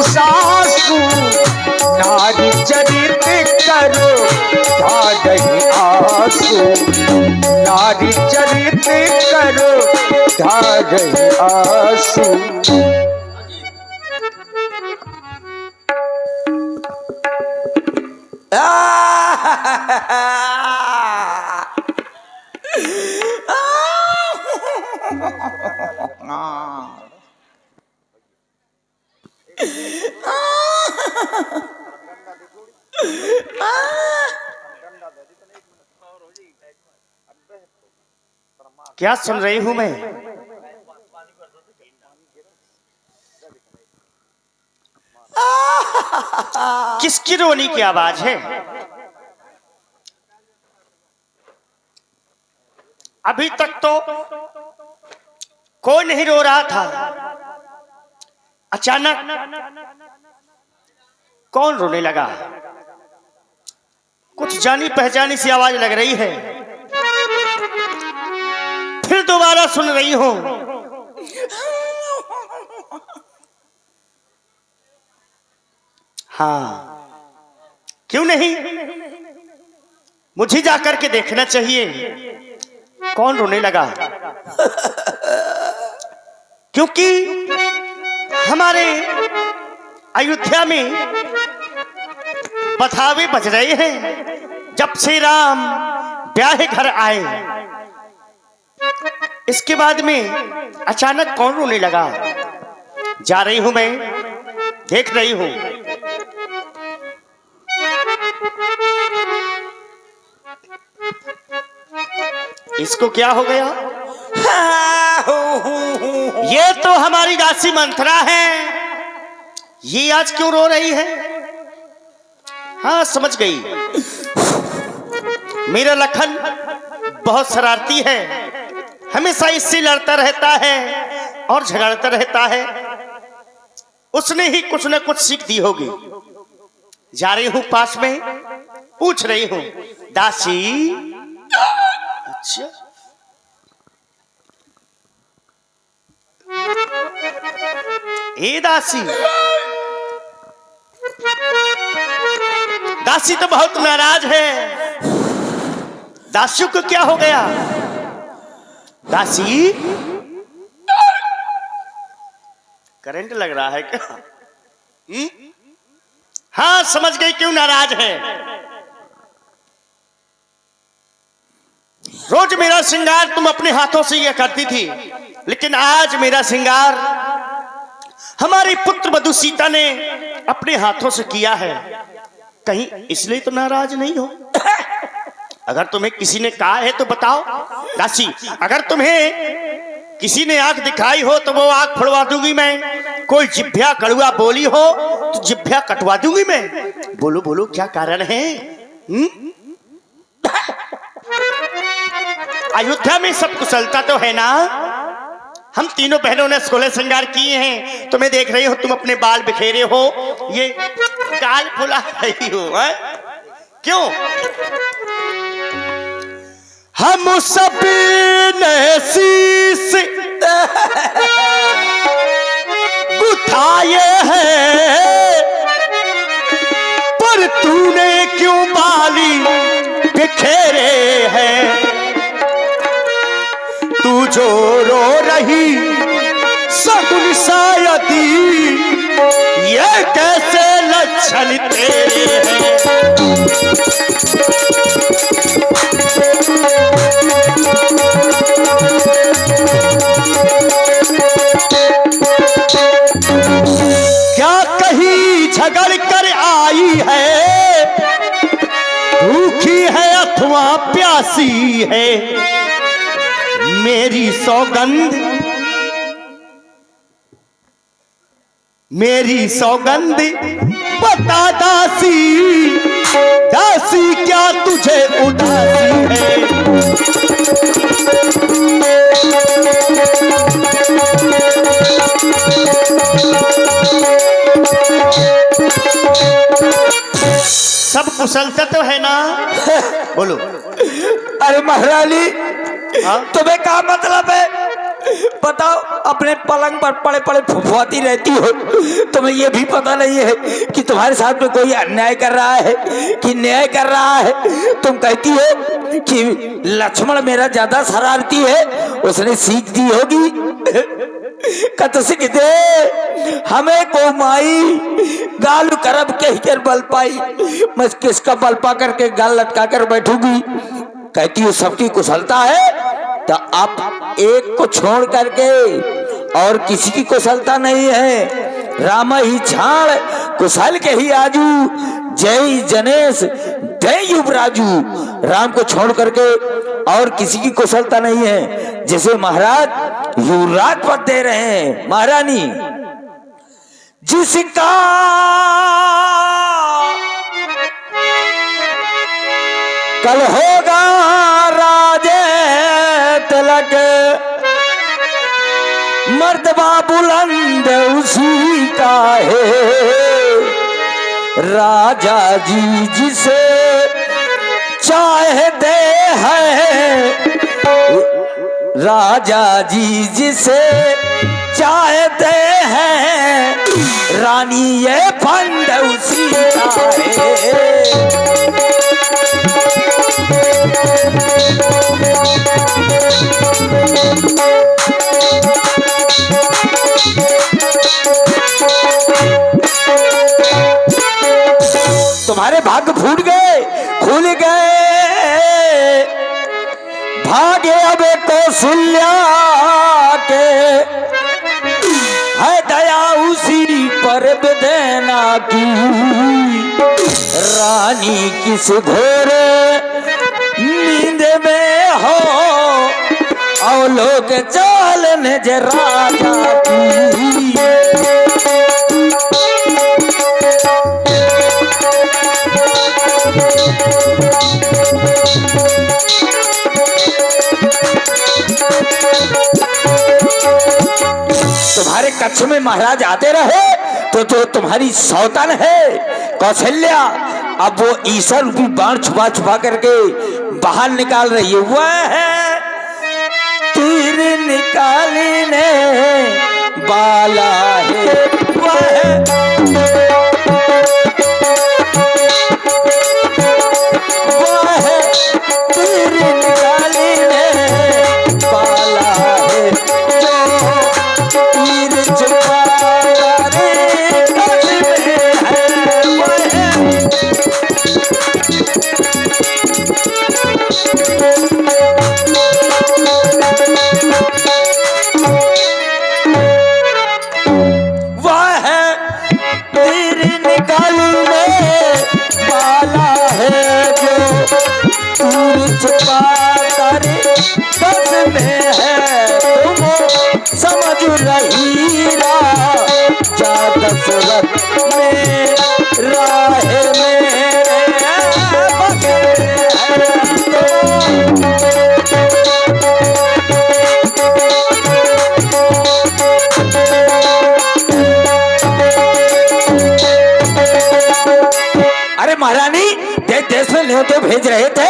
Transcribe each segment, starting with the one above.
सासू नारी चरित करो ढाढ़हि आंसू नारी चरित करो ढाढ़हि आंसू। क्या सुन रही हूं मैं? किसकी रोने की आवाज है? अभी तक तो कोई नहीं रो रहा था, अचानक कौन रोने लगा? कुछ जानी पहचानी सी आवाज लग रही है। फिर दोबारा सुन रही हूं। हाँ, क्यों नहीं, मुझे जाकर के देखना चाहिए कौन रोने लगा। क्योंकि हमारे अयोध्या में बधावे बज रहे हैं जब से राम ब्याहे घर आए। इसके बाद में अचानक कौन रोने लगा? जा रही हूं मैं, देख रही हूं। इसको क्या हो गया? ये तो हमारी दासी मंथरा है। ये आज क्यों रो रही है? हाँ, समझ गई। मेरा लखन बहुत शरारती है, हमेशा इससे लड़ता रहता है और झगड़ता रहता है। उसने ही कुछ न कुछ सीख दी होगी। जा रही हूं पास में, पूछ रही हूं, दासी। अच्छा, ए दासी। दासी तो बहुत नाराज है। दासी को क्या हो गया? दासी, करंट लग रहा है क्या? हाँ, समझ गई क्यों नाराज है। रोज मेरा श्रृंगार तुम अपने हाथों से यह करती थी, लेकिन आज मेरा श्रृंगार हमारी पुत्र वधू सीता ने अपने हाथों से किया है। कहीं इसलिए तो नाराज नहीं हो? अगर तुम्हें किसी ने कहा है तो बताओ दासी। अगर तुम्हें किसी ने आंख दिखाई हो तो वो आंख फड़वा दूंगी मैं। कोई जिभ्या कड़वा बोली हो तो जिभ्या कटवा दूंगी मैं। बोलो बोलो, क्या कारण है? अयोध्या में सब कुशलता तो है ना? हम तीनों बहनों ने सोलह श्रृंगार किए हैं। तुम्हें देख रही हो, तुम अपने बाल बिखेरे हो, ये गाल फुला रही हो। क्यों? हम सब ने शीश गुथाए हैं, पर तूने क्यों बाली बिखेरे हैं? तू जो रो रही सगुन शायदी, ये कैसे लक्षण तेरे हैं? क्या कहीं झगड़ कर आई है, भूखी है अथवा प्यासी है? मेरी सौगंध, मेरी सौगंध बता दासी, दासी क्या तुझे उदासी है? सब कुशलता तो है ना? बोलो। अरे महारानी, तुम्हें क्या मतलब है? बताओ, अपने पलंग पर पड़े पड़े फुफुआती रहती हो, तुम्हें ये भी पता नहीं है कि तुम्हारे साथ में कोई अन्याय कर रहा है कि न्याय कर रहा है। तुम कहती हो कि लक्ष्मण मेरा ज्यादा शरारती है, उसने सीख दी होगी। कत सीख दे हमें को माई, गालू करब कह कर बल पाई। मैं किसका बल पा करके गाल लटका कर बैठूंगी। कहती हूँ सबकी कुशलता है, तो आप एक को छोड़ करके और किसी की कुशलता नहीं है। राम ही छाड़ कुशल के ही आजू, जय जनेश जय युवराजू। राम को छोड़ करके और किसी की कुशलता नहीं है। जैसे महाराज युवराज पद दे रहे हैं, महारानी जिसका कल होगा राजे तिलक, मर्दबा बुलंद उसी का है। राजा जी जिसे चाहते हैं, राजा जी जिसे चाहते हैं, रानी ये फंड उसी का है। तुम्हारे भाग्य फूट गए, खुल गए भाग्य अब कौशल्या के, है दया उसी पर देना की। रानी किस घोर नींद में हो, और लोग चाल ने राजा की। तुम्हारे कक्ष में महाराज आते रहे तो जो तुम्हारी सौतन है कौशल्या, अब वो ईश्वर रूपी बाण छुपा छुपा करके बाहर निकाल रही है। वह है तीर निकालने वाला है, वह है तीर निकालने वाला है, जो तीर छुपा तो भेज रहे थे,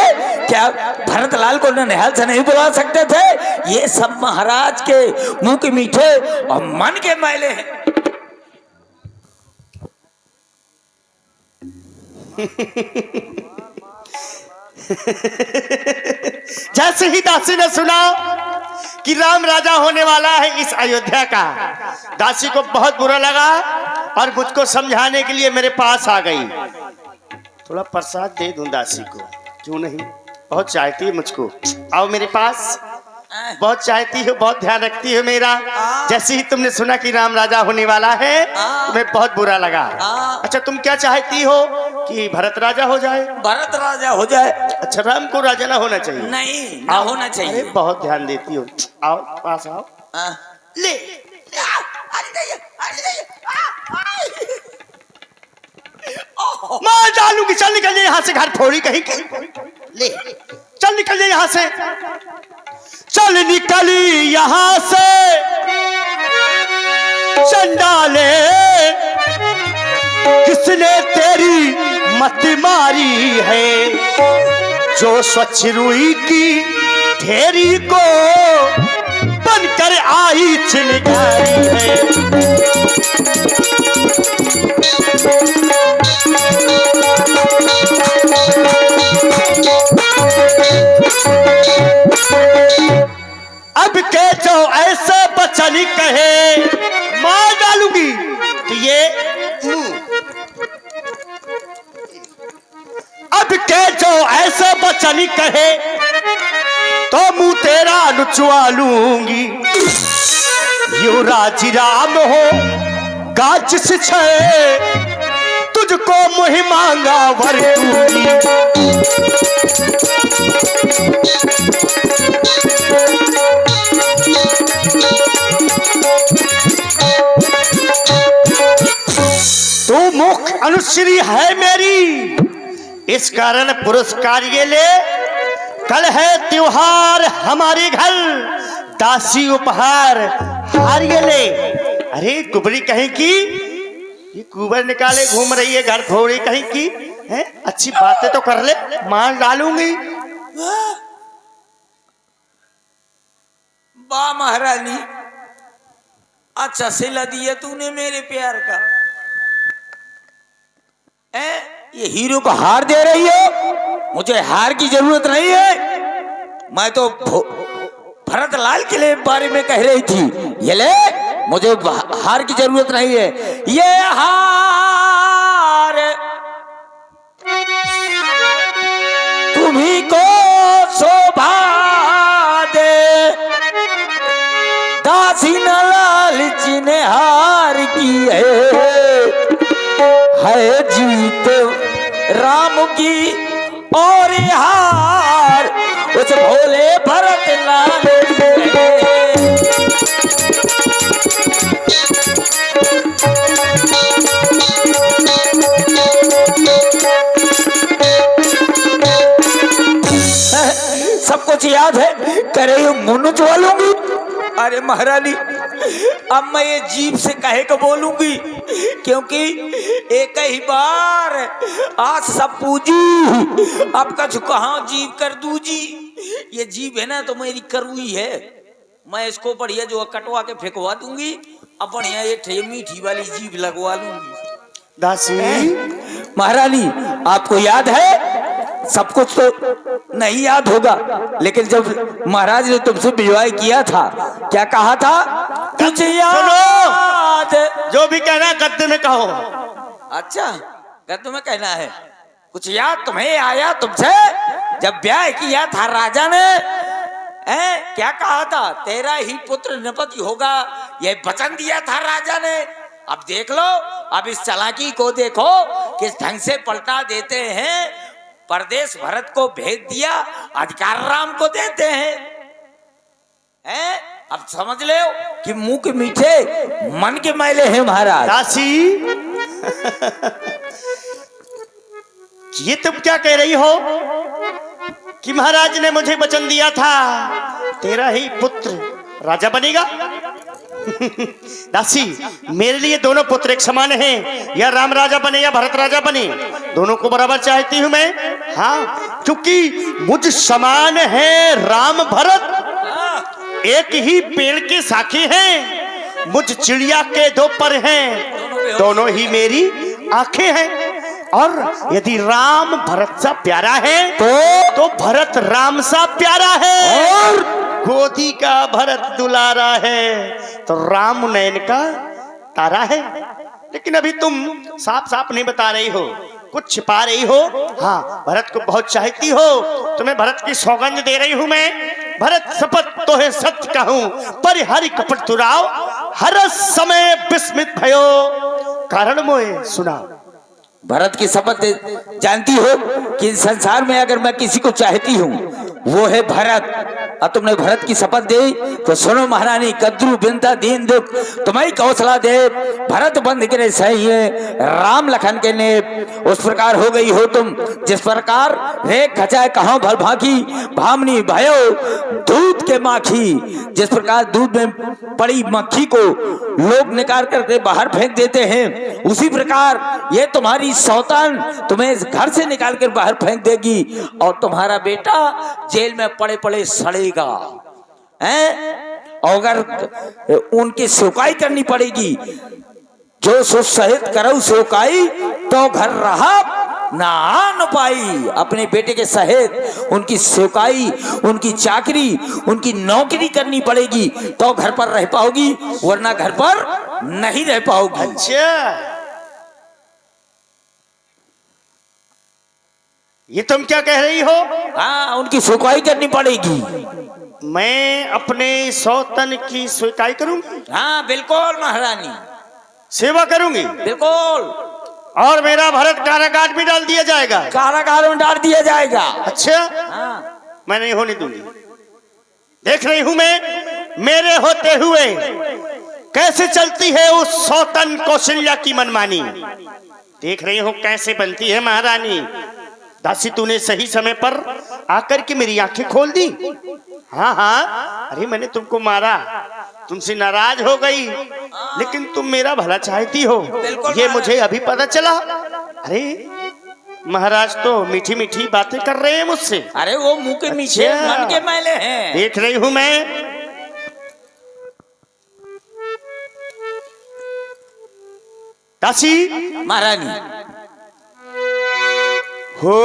क्या भरतलाल को निहाल से नहीं बुला सकते थे? ये सब महाराज के मुंह के मीठे और मन के मैले हैं। जैसे ही दासी ने सुना कि राम राजा होने वाला है इस अयोध्या का, दासी को बहुत बुरा लगा और मुझको समझाने के लिए मेरे पास आ गई। थोड़ा प्रसाद दे दूं दासी को, क्यों नहीं, बहुत चाहती है मुझको। आओ मेरे पास, बहुत चाहती हो, बहुत ध्यान रखती हो मेरा। जैसे ही तुमने सुना कि राम राजा होने वाला है, तुम्हें बहुत बुरा लगा। अच्छा, तुम क्या चाहती हो कि भरत राजा हो जाए? भरत राजा हो जाए। अच्छा, राम को राजा ना होना चाहिए? नहीं, ना होना चाहिए। अरे बहुत ध्यान देती हो। आओ पास आओ। ले मार डालूंगी। चल निकल यहाँ से, घर फोड़ी कहीं की। ले चल निकल यहाँ से, चल निकली यहाँ से चंडाले, किसने तेरी मत मारी है? जो स्वच्छ रुई की ढेरी को बनकर आई चिनगारी है। अब के जो ऐसा बचन कहे मार डालूंगी तो ये अब के जो ऐसा बचन कहे तो मुंह तेरा नुचवा लूंगी। युवराज राम हो गाज से छे तुझको मुहि मांगा वर दूंगी। तू मुख अनुश्री है मेरी, इस कारण पुरस्कार ये ले। कल है त्योहार हमारे घर, दासी उपहार हार ये ले। अरे कुबरी कहीं की, ये कुबर निकाले घूम रही है घर थोड़ी कहीं की है। अच्छी बातें तो कर ले, मार डालूंगी। वाह महारानी, अच्छा सिला दिया तूने मेरे प्यार का। ये हीरो को हार दे रही हो, मुझे हार की जरूरत नहीं है। मैं तो भरत लाल के लिए बारे में कह रही थी, ये ले, मुझे हार की जरूरत नहीं है। ये हार तुम्ही को शोभा दे, दासी न लालची ने हार की है जीत राम की और हार उस भोले भरत लाल की है। सब कुछ याद है, करे मुन्नु चुआ लूंगी। अरे महारानी, अब मैं ये जीभ से कहे को बोलूंगी, क्योंकि एक ही बार आज सब पूजी, अब कछु कहाँ जीभ कर दूजी। ये जीभ है ना तो मेरी करुई है, मैं इसको बढ़िया जो कटवा के फेंकवा दूंगी, अब बढ़िया ये मीठी वाली जीभ लगवा लूंगी। दासी महारानी, आपको याद है, सब कुछ तो नहीं याद होगा, लेकिन जब महाराज ने तुमसे विवाह किया था, क्या कहा था? कुछ याद? जो भी कहना गद्दे में कहो। अच्छा, गद्दे में कहना है। कुछ याद तुम्हें आया तुमसे जब ब्याह किया था राजा ने? क्या कहा था? तेरा ही पुत्र नृपति होगा, यह वचन दिया था राजा ने। अब देख लो, अब इस चालाकी को देखो, किस ढंग से पलटा देते हैं। परदेश भरत को भेज दिया, अधिकार राम को देते हैं। अब समझ ले कि मुंह के मीठे मन के मैले हैं महाराज। दासी ये तुम क्या कह रही हो कि महाराज ने मुझे वचन दिया था तेरा ही पुत्र राजा बनेगा? दासी, मेरे लिए दोनों पुत्र एक समान हैं, या राम राजा बने या भरत राजा बने, दोनों को बराबर चाहती हूं मैं। हाँ, क्योंकि मुझ समान है राम भरत, एक ही पेड़ के शाखे हैं, मुझ चिड़िया के दो पर हैं, दोनों ही मेरी आंखें हैं। और यदि राम भरत सा प्यारा है तो भरत राम सा प्यारा है, और गोदी का भरत दुलारा है तो राम नयन का तारा है। लेकिन अभी तुम साफ साफ नहीं बता रही हो, कुछ छिपा रही हो। हाँ, भरत को बहुत चाहती हो, तुम्हें भरत की सौगंध दे रही हूं मैं। भरत शपथ तो है सत्य कहूं, पर हरि कपट तुराव, हर समय विस्मित भयो, कारण मोए सुना। भरत की शपथ जानती हो कि इस संसार में अगर मैं किसी को चाहती हूँ वो है भरत, और तुमने भरत की शपथ दी तो सुनो महारानी, कद्रु बिनता दीन दुख तुम्हें कौशला दे, भरत बंध करे सही है राम लखन के ने। उस प्रकार हो गई हो तुम जिस प्रकार रेख खचाए कहाँ भर भाकी, भामनी भयो दूध के माखी। जिस प्रकार दूध में पड़ी मक्खी को लोग निकाल करके बाहर फेंक देते हैं, उसी प्रकार ये तुम्हारी सौतान तुम्हें घर से निकाल कर बाहर फेंक देगी, और तुम्हारा बेटा जेल में पड़े पड़े सड़ेगा। अगर उनकी सेवकाई करनी पड़ेगी, जो सुख सहित करऊ सेवकाई तो घर रहा ना आन पाई। अपने बेटे के सहित उनकी सेवकाई, उनकी चाकरी, उनकी नौकरी करनी पड़ेगी तो घर पर रह पाओगी, वरना घर पर नहीं रह पाओगी। अच्छा, ये तुम क्या कह रही हो? हाँ, उनकी सेवकाई करनी पड़ेगी। मैं अपने सौतन की सेवकाई करूंगी? हाँ बिल्कुल महारानी, सेवा करूंगी बिल्कुल। और मेरा भरत कारागार में डाल दिया जाएगा? कारागार में डाल दिया जाएगा। अच्छा, हाँ। मैं नहीं होने दूंगी। देख रही हूं मैं, मेरे होते हुए कैसे चलती है उस सौतन कौशल्या की मनमानी। देख रही हूं कैसे बनती है महारानी। दासी, तूने सही समय पर आकर के मेरी आंखें खोल दी। हाँ हाँ, अरे मैंने तुमको मारा, तुमसे नाराज हो गई, लेकिन तुम मेरा भला चाहती हो, ये मुझे अभी पता चला। अरे महाराज तो मीठी मीठी बातें कर रहे हैं मुझसे। अरे वो मुंह के मीठे मन के मैले हैं। देख रही हूं मैं। दासी महारानी, हो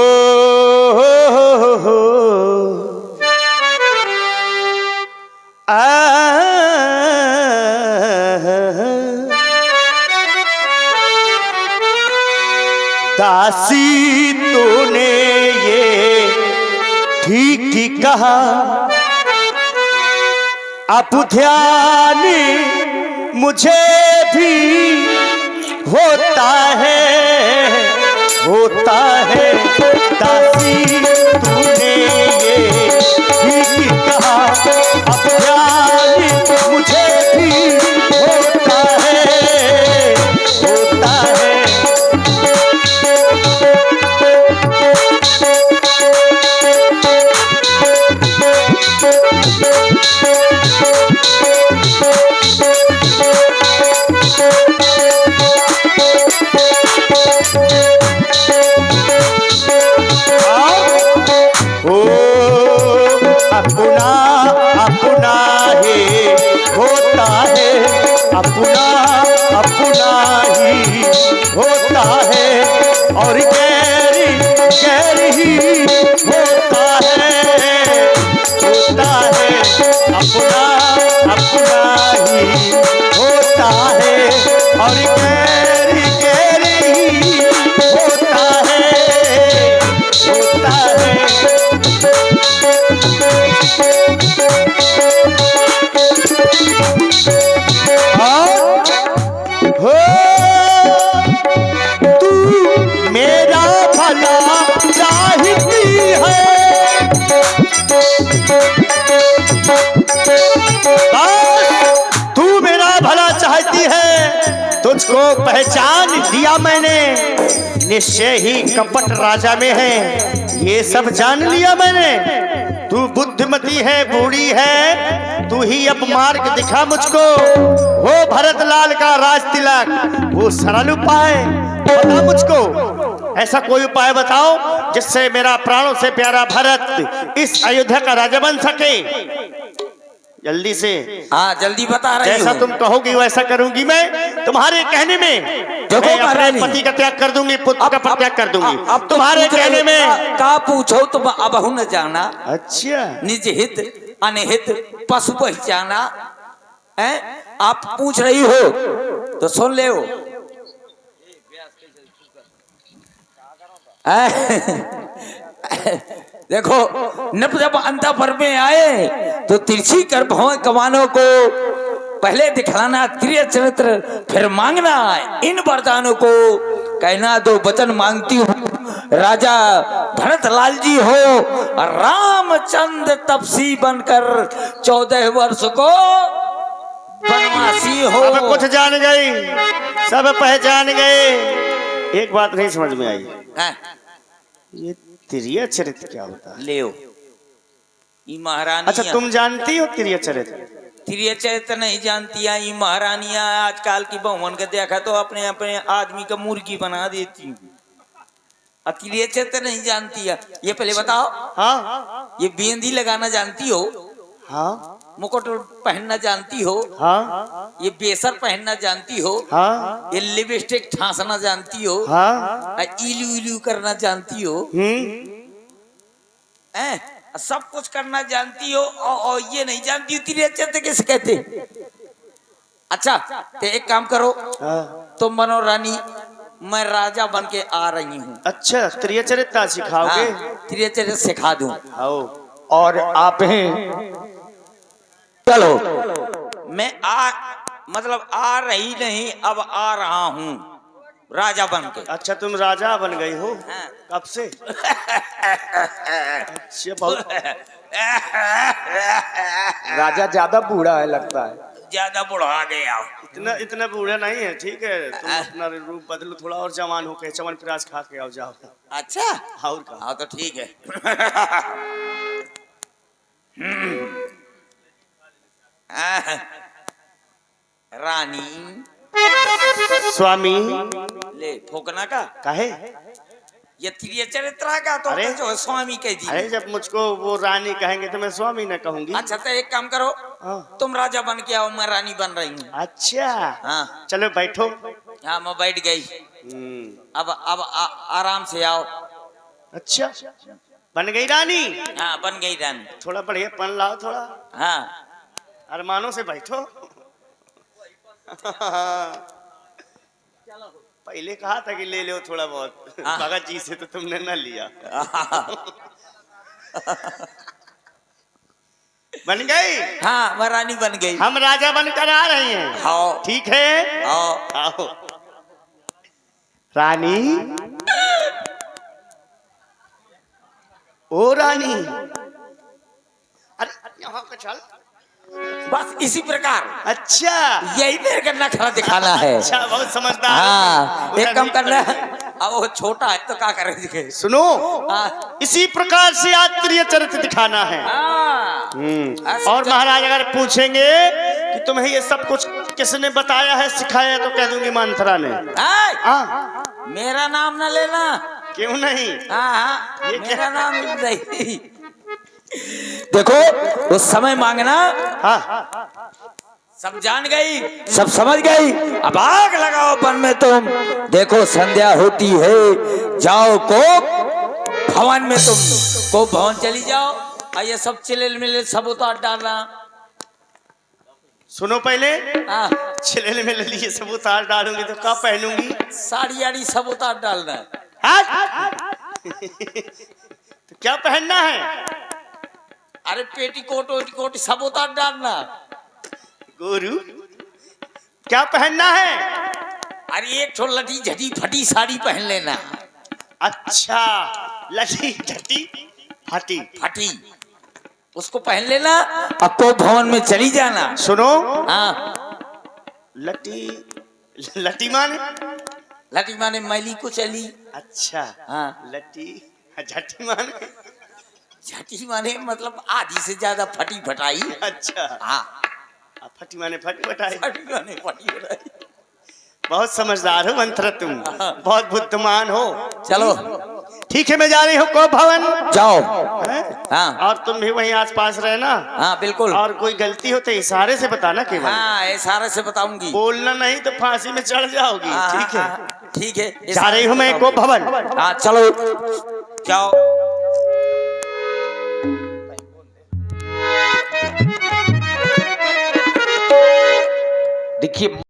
दासी, तूने ये ठीक ही कहा, अब ध्यान मुझे भी होता है, होता है। दासी, तूने ये ठीक ही कहा, अब ध्यान मुझे भी होता है, होता है। अपना अपना ही होता है, अपना अपना ही होता है, और गैर गैर ही होता है, होता है। अपना अपना ही होता है, और गैर गैर ही होता है, होता है। हो तू मेरा भला चाहती है, तू मेरा भला चाहती है। तुझको पहचान लिया मैंने, निश्चय ही कपट राजा में है, ये सब जान लिया मैंने। तू बुद्धिमती है, बूढ़ी है, तू ही अब मार्ग दिखा मुझको। वो भरत लाल का राज तिलक, वो सरल उपाय बता मुझको। ऐसा कोई उपाय बताओ जिससे मेरा प्राणों से प्यारा भरत इस अयोध्या का राजा बन सके। जल्दी से। हाँ जल्दी बता रही हूँ। जैसा तुम कहोगी वैसा करूंगी मैं। तुम्हारे कहने में देखो मैं अपने महारानी, पति का त्याग कर दूंगी, पुत्र का परित्याग कर दूंगी। अब तुम्हारे कहने में का पूछो तुम अब न जाना। अच्छा, निज हित अनहित पशु पहचाना है। आप पूछ रही हो तो सुन ले हो। देखो, नब जब अंतःपुर में आए तो तिरछी कर भौं कमानों को पहले दिखलाना त्रिय चरित्र, फिर मांगना इन वरदानों को। कहना दो वचन मांगती हूँ, राजा भरत लाल जी हो, रामचंद्र तपसी बनकर 14 वर्ष को बनवासी हो। अब कुछ जान गई, सब पहचान गए। एक बात नहीं समझ में आई, ये त्रिय चरित्र क्या होता है? ले ई महारानी। अच्छा, तुम जानती हो त्रिय चरित्र? त्रिय चरित्र नहीं जानती है ये महारानियां। आजकल की बहुमन के देखा तो अपने अपने आदमी का मुर्गी बना देती हूँ। त्रिय चरित्र नहीं जानती है। ये पहले बताओ, हाँ ये बेंदी लगाना जानती हो? हाँ, मुकुट पहनना जानती हो, हाँ ये बेसर पहनना जानती हो, हाँ ये लिपस्टिक ठांसना जानती हो, हाँ इलू इलू करना जानती हो, हैं? सब कुछ करना जानती हो और ये नहीं जानती हो तेरे अच्छे किसे कहते। अच्छा तो एक काम करो, हाँ। तुम बनो रानी, मैं राजा बन के आ रही हूँ। अच्छा त्रिय चरित्र सिखाओगे? तेरे चरित्र सिखा दूं। आओ। और आप हैं? चलो मैं मतलब आ रही नहीं, अब आ रहा हूँ राजा बन के। अच्छा तुम राजा बन गई हो? हाँ। कब से? अच्छा बहुत राजा ज्यादा बूढ़ा है लगता है। ज्यादा बुढ़ा गया। इतना इतना बूढ़ा नहीं है, ठीक है तुम अपना रूप बदलो, थोड़ा और जवान हो के चमन प्राश खा के आओ जाओ। अच्छा और का? हाँ तो ठीक है। रानी स्वामी ले फूकना का काहे? ये त्रिय चरित्र का तो अरे जो स्वामी कह दी। अरे जब मुझको वो रानी कहेंगे तो मैं स्वामी न कहूंगी। अच्छा तो एक काम करो, हाँ। तुम राजा बन के आओ, मैं रानी बन रही हूँ। अच्छा हाँ चलो बैठो। हाँ मैं बैठ गई। अब आराम से आओ। अच्छा बन गई रानी? हाँ बन गई रानी। थोड़ा बढ़िया पन लाओ थोड़ा, हाँ अरमानों से बैठो। पहले कहा था कि ले लो थोड़ा बहुत, हाँ। भगत जी से तो तुमने न लिया। बन गई? हाँ मैं रानी बन गई। हम राजा बनकर आ रहे हैं। हाँ ठीक है आओ। आओ। रानी, ओ रानी, अरे यहाँ का चल। बस इसी प्रकार। अच्छा यही मेरे का नखरा दिखाना है। अच्छा बहुत समझदार। हाँ उधर एक काम भी करना कर है, अब वो छोटा है तो क्या करेंगे। सुनो, हाँ इसी प्रकार से आज प्रिय चरित्र दिखाना है। हाँ। और महाराज अगर पूछेंगे कि तुम्हें ये सब कुछ किसने बताया है, सिखाया है, तो कह दूंगी मंत्रा ने। हाँ मेरा नाम न लेना। क्यों नहीं? हाँ हाँ ये मेरा नाम नहीं। देखो उस समय मांगना। हाँ सब जान गई, सब समझ गई। अब आग लगाओ वन में तुम। देखो संध्या होती है, जाओ को भवन में, तुम को भवन चली जाओ और ये सब चिले मिले सब उतार डालना। सुनो पहले, हाँ छिले में ले लिए सब उतार डालूंगी तो क्या पहनूंगी? साड़ी आड़ी सब उतार डालना। हाँ? तो क्या पहनना है? अरे पेटीकोट वेटीकोट सब उतार डालना। गुरु क्या पहनना है? अरे एक ठो लटी झटी फटी साड़ी पहन लेना। अच्छा लटी झटी फटी फटी उसको पहन लेना, अब को भवन में चली जाना। सुनो, हाँ लटी लटी माने? लटी माने मैली को चली। अच्छा हाँ लटी झटी माने? झटी माने मतलब आधी से ज्यादा फटी फटाई। अच्छा हाँ फटी माने फटी फटाई। फटी माने फटी फटाई। बहुत समझदार हो मंत्र तुम, बहुत बुद्धिमान हो। चलो ठीक है मैं जा रही हूँ को भवन। जाओ। हैं? हाँ और तुम भी वहीं आसपास रहना। हाँ बिल्कुल। और कोई गलती हो तो इशारे से बताना केवल। हाँ इशारे से बताऊंगी। बोलना नहीं तो फांसी में चढ़ जाओगी। हाँ, ठीक है हाँ, ठीक है जा रही हूँ मैं को भवन। हाँ चलो जाओ। देखिए